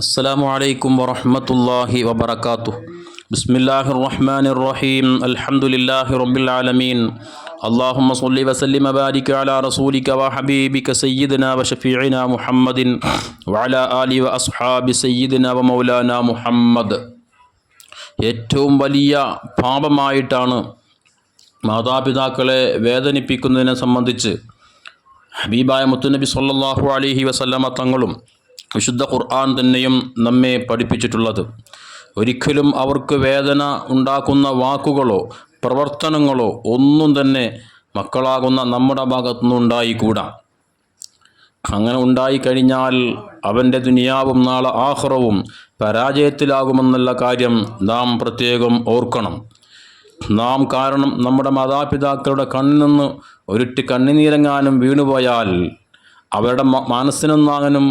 السلام عليكم ورحمة الله وبركاته. بسم الله الرحمن الرحيم. الحمد لله رب العالمين. اللهم صل وسلم وبارك على رسولك وحبيبك سيدنا وشفيعنا محمد وعلى آله وأصحاب سيدنا ومولانا محمد. ഏറ്റവും വലിയ പാപമായിട്ടാണ് മാതാപിതാക്കളെ വേദനിപ്പിക്കുന്നതിനെ സംബന്ധിച്ച് ഹബീബായ മുത്തുനബി സല്ലല്ലാഹു അലൈഹി വസല്ലമ തങ്ങളും വിശുദ്ധ ഖുർആൻ തന്നെയും നമ്മെ പഠിപ്പിച്ചിട്ടുള്ളത്. ഒരിക്കലും അവർക്ക് വേദന ഉണ്ടാക്കുന്ന വാക്കുകളോ പ്രവർത്തനങ്ങളോ ഒന്നും തന്നെ മക്കളാകുന്ന നമ്മുടെ ഭാഗത്തുനിന്ന് ഉണ്ടായിക്കൂടാ. അങ്ങനെ ഉണ്ടായിക്കഴിഞ്ഞാൽ അവൻ്റെ ദുനിയാവും നാളെ ആഖിറവും പരാജയത്തിലാകുമെന്നുള്ള കാര്യം നാം പ്രത്യേകം ഓർക്കണം. നാം കാരണം നമ്മുടെ മാതാപിതാക്കളുടെ കണ്ണിൽ നിന്ന് ഒരിട്ട് കണ്ണുനീരെങ്ങാനും വീണുപോയാൽ, അവരുടെ മനസ്സിനെങ്ങാനും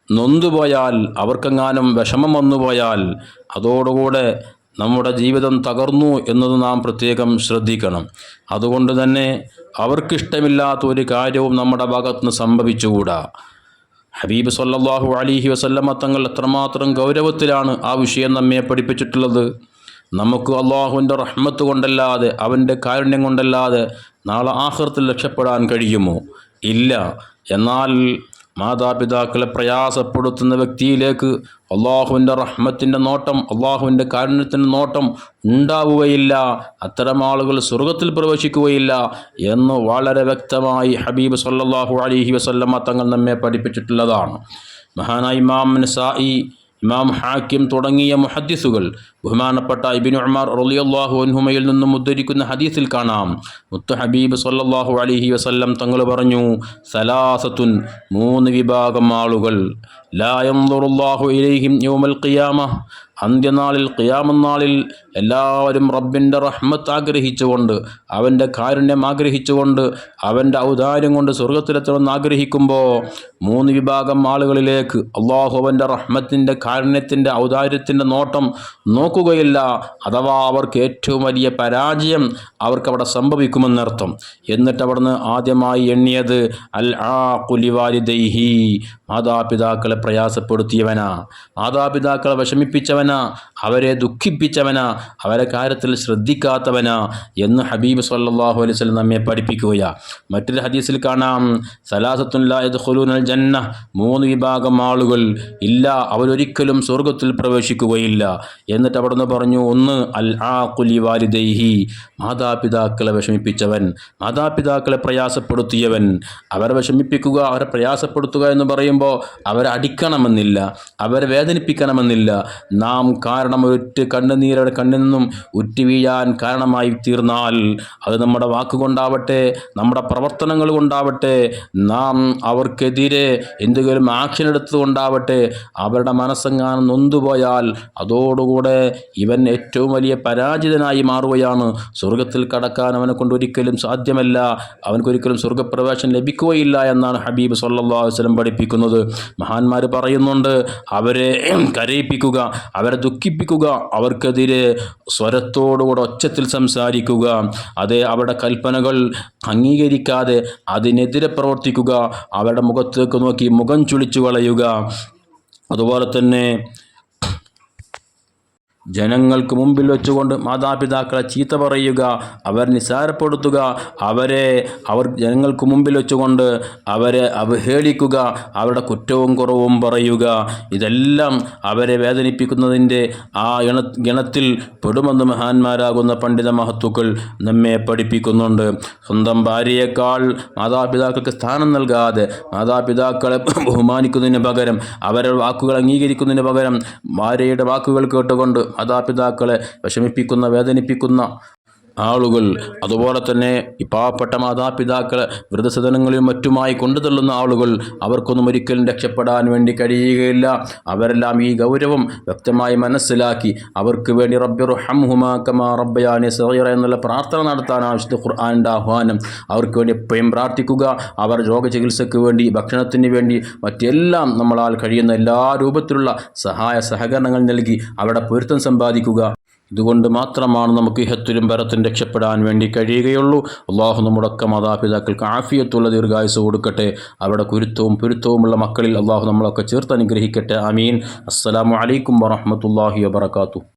നൊന്തുപോയാൽ, അവർക്കെങ്ങാനും വിഷമം വന്നുപോയാൽ അതോടുകൂടെ നമ്മുടെ ജീവിതം തകർന്നു എന്നത് നാം പ്രത്യേകം ശ്രദ്ധിക്കണം. അതുകൊണ്ട് തന്നെ അവർക്കിഷ്ടമില്ലാത്ത ഒരു കാര്യവും നമ്മുടെ ഭാഗത്തുനിന്ന് സംഭവിച്ചുകൂടാ. ഹബീബ് സല്ലല്ലാഹു അലൈഹി വസല്ലമ തങ്ങൾ എത്രമാത്രം ഗൗരവത്തിലാണ് ആ വിഷയം നമ്മെ പഠിപ്പിച്ചിട്ടുള്ളത്. നമുക്ക് അള്ളാഹുവിൻ്റെ റഹ്മത്ത് കൊണ്ടല്ലാതെ, അവൻ്റെ കാരുണ്യം കൊണ്ടല്ലാതെ നാളെ ആഖിറത്തിൽ രക്ഷപ്പെടാൻ കഴിയുമോ? ഇല്ല. എന്നാൽ മാതാപിതാക്കളെ പ്രയാസപ്പെടുത്തുന്ന വ്യക്തിയിലേക്ക് അള്ളാഹുവിൻ്റെ റഹ്മത്തിൻ്റെ നോട്ടം, അള്ളാഹുവിൻ്റെ കാരുണ്യത്തിൻ്റെ നോട്ടം ഉണ്ടാവുകയില്ല. അത്തരം ആളുകൾ സ്വർഗത്തിൽ പ്രവേശിക്കുകയില്ല എന്ന് വളരെ വ്യക്തമായി ഹബീബ് സല്ലല്ലാഹു അലൈഹി വസല്ലമ തങ്ങൾ നമ്മെ പഠിപ്പിച്ചിട്ടുള്ളതാണ്. മഹാനായ ഇമാം നസായി, ഇമാം ഹാക്കിം തുടങ്ങിയ മുഹദ്ദിസുകൾ ബഹുമാനപ്പെട്ട ഇബ്നു ഉമർ റളിയല്ലാഹു അൻഹുമയിൽ നിന്നും ഉദ്ധരിക്കുന്ന ഹദീസിൽ കാണാം, മുത്ത് ഹബീബ് സല്ലല്ലാഹു അലൈഹി വസല്ലം തങ്ങൾ പറഞ്ഞു, സലാസത്തുൻ, മൂന്ന് വിഭാഗം ആളുകൾ, ലാ യൻദുറുല്ലാഹു ഇലൈഹിം യൗമൽ ഖിയാമ, അന്ത്യനാളിൽ ഖിയാമനാളിൽ എല്ലാവരും റബ്ബിൻ്റെ റഹ്മത്ത് ആഗ്രഹിച്ചുകൊണ്ട്, അവൻ്റെ കാരുണ്യം ആഗ്രഹിച്ചുകൊണ്ട്, അവൻ്റെ ഔദാര്യം കൊണ്ട് സ്വർഗത്തിലെത്തണമെന്ന് ആഗ്രഹിക്കുമ്പോൾ മൂന്ന് വിഭാഗം ആളുകളിലേക്ക് അള്ളാഹു അവൻ്റെ റഹ്മത്തിൻ്റെ, കാരുണ്യത്തിൻ്റെ, ഔദാര്യത്തിൻ്റെ നോട്ടം നോക്കുകയില്ല. അഥവാ അവർക്ക് ഏറ്റവും വലിയ പരാജയം അവർക്കവിടെ സംഭവിക്കുമെന്നർത്ഥം. എന്നിട്ട് അവിടുന്ന് ആദ്യമായി എണ്ണിയത് അൽ ആഖു ലിവാലിദൈഹി, മാതാപിതാക്കളെ പ്രയാസപ്പെടുത്തിയവനാ, മാതാപിതാക്കളെ വിഷമിപ്പിച്ചവനാ, അവരെ ദുഃഖിപ്പിച്ചവനാ, അവരെ കാര്യത്തിൽ ശ്രദ്ധിക്കാത്തവനാ എന്ന് ഹബീബ് സല്ലല്ലാഹു അലൈഹി വസല്ലം നമ്മെ പഠിപ്പിക്കുകയാണ്. മറ്റൊരു ഹദീസിൽ കാണാം, സലാസത്തുൻ ലാ യദ്ഖുലൂനൽ ജന്ന, മൂന്ന് വിഭാഗം ആളുകൾ ഇല്ല, അവരൊരിക്കലും സ്വർഗത്തിൽ പ്രവേശിക്കുകയില്ല. എന്നിട്ട് അവിടുന്ന് പറഞ്ഞു, ഒന്ന് അൽ ആഖു ലിവാലിദൈഹി, മാതാപിതാക്കളെ വിഷമിപ്പിച്ചവൻ, മാതാപിതാക്കളെ പ്രയാസപ്പെടുത്തിയവൻ. അവരെ വിഷമിപ്പിക്കുക, അവരെ പ്രയാസപ്പെടുത്തുക എന്ന് പറയുമ്പോൾ അവരെ അടിക്കണമെന്നില്ല, അവരെ വേദനിപ്പിക്കണമെന്നില്ല. നാം കാരണം ഒറ്റ കണ്ണുനീരുടെ കണ്ണിൽ നിന്നും ഉറ്റി വീഴാൻ കാരണമായി തീർന്നാൽ, അത് നമ്മുടെ വാക്കുകൊണ്ടാവട്ടെ, നമ്മുടെ പ്രവർത്തനങ്ങൾ കൊണ്ടാവട്ടെ, നാം അവർക്കെതിരെ എന്തെങ്കിലും ആക്ഷൻ എടുത്തുകൊണ്ടാവട്ടെ, അവരുടെ മനസ്സെങ്ങാനും നൊന്തുപോയാൽ അതോടുകൂടെ ഇവൻ ഏറ്റവും വലിയ പരാജിതനായി മാറുകയാണ്. സ്വർഗത്തിൽ കടക്കാൻ അവനെ കൊണ്ട് ഒരിക്കലും സാധ്യമല്ല, അവനക്കൊരിക്കലും സ്വർഗപ്രവേശനം ലഭിക്കുകയില്ല എന്നാണ് ഹബീബ് സല്ലല്ലാഹു അലൈഹി വസല്ലം പഠിപ്പിക്കുന്നത്. മഹാന്മാർ പറയുന്നുണ്ട്, അവരെ കരയിപ്പിക്കുക, അവരെ ദുഃഖിപ്പിക്കുക, അവർക്കെതിരെ സ്വരത്തോടുകൂടെ ഒച്ചത്തിൽ സംസാരിക്കുക, അതേ അവരുടെ കൽപ്പനകൾ അംഗീകരിക്കാതെ അതിനെതിരെ പ്രവർത്തിക്കുക, അവരുടെ മുഖത്തേക്ക് നോക്കി മുഖം ചുളിച്ചു കളയുക, അതുപോലെ തന്നെ ജനങ്ങൾക്ക് മുമ്പിൽ വെച്ചുകൊണ്ട് മാതാപിതാക്കളെ ചീത്ത പറയുക, അവരെ നിസ്സാരപ്പെടുത്തുക, അവർ ജനങ്ങൾക്ക് മുമ്പിൽ വെച്ചുകൊണ്ട് അവരെ അവഹേളിക്കുക, അവരുടെ കുറ്റവും കുറവും പറയുക, ഇതെല്ലാം അവരെ വേദനിപ്പിക്കുന്നതിൻ്റെ ആ ഗണത്തിൽ പെടുമെന്ന് മഹാന്മാരാകുന്ന പണ്ഡിത മഹത്തുക്കൾ നമ്മെ പഠിപ്പിക്കുന്നുണ്ട്. സ്വന്തം ഭാര്യയേക്കാൾ മാതാപിതാക്കൾക്ക് സ്ഥാനം നൽകാതെ, മാതാപിതാക്കളെ ബഹുമാനിക്കുന്നതിന് പകരം, അവരുടെ വാക്കുകൾ അംഗീകരിക്കുന്നതിന് പകരം ഭാര്യയുടെ വാക്കുകൾ കേട്ടുകൊണ്ട് മാതാപിതാക്കളെ വിഷമിപ്പിക്കുന്ന, വേദനിപ്പിക്കുന്ന ആളുകൾ, അതുപോലെ തന്നെ ഈ പാവപ്പെട്ട മാതാപിതാക്കളെ വൃദ്ധസദനങ്ങളിലും മറ്റുമായി കൊണ്ടുതള്ളുന്ന ആളുകൾ, അവർക്കൊന്നും ഒരിക്കലും രക്ഷപ്പെടാൻ വേണ്ടി കഴിയുകയില്ല. അവരെല്ലാം ഈ ഗൗരവം വ്യക്തമായി മനസ്സിലാക്കി അവർക്ക് വേണ്ടി റബ്ബിർഹംഹുമാ കമാ റബ്ബയാനി സഗീറ എന്നുള്ള പ്രാർത്ഥന നടത്താനാണ് വിശുദ്ധ ഖുർആനിൻ്റെ ആഹ്വാനം. അവർക്ക് വേണ്ടി എപ്പോഴും പ്രാർത്ഥിക്കുക, അവർ രോഗചികിത്സയ്ക്ക് വേണ്ടി, ഭക്ഷണത്തിന് വേണ്ടി, മറ്റെല്ലാം നമ്മളാൽ കഴിയുന്ന എല്ലാ രൂപത്തിലുള്ള സഹായ സഹകരണങ്ങൾ നൽകി അവരുടെ പൊരുത്തം സമ്പാദിക്കുക. ഇതുകൊണ്ട് മാത്രമാണ് നമുക്ക് ഇഹത്തിലും പരത്തിലും രക്ഷപ്പെടാൻ വേണ്ടി കഴിയുകയുള്ളൂ. അള്ളാഹു നമ്മുടെയൊക്കെ മാതാപിതാക്കൾക്ക് ആഫിയത്തുള്ള ദീർഘായുസ് കൊടുക്കട്ടെ. അവരുടെ കുരുത്തവും പൊരുത്തവുമുള്ള മക്കളിൽ അള്ളാഹു നമ്മളൊക്കെ ചേർത്ത് അനുഗ്രഹിക്കട്ടെ. ആമീൻ. അസ്സലാമു അലൈക്കും വറഹ്മത്തുള്ളാഹി വബറകാതുഹു.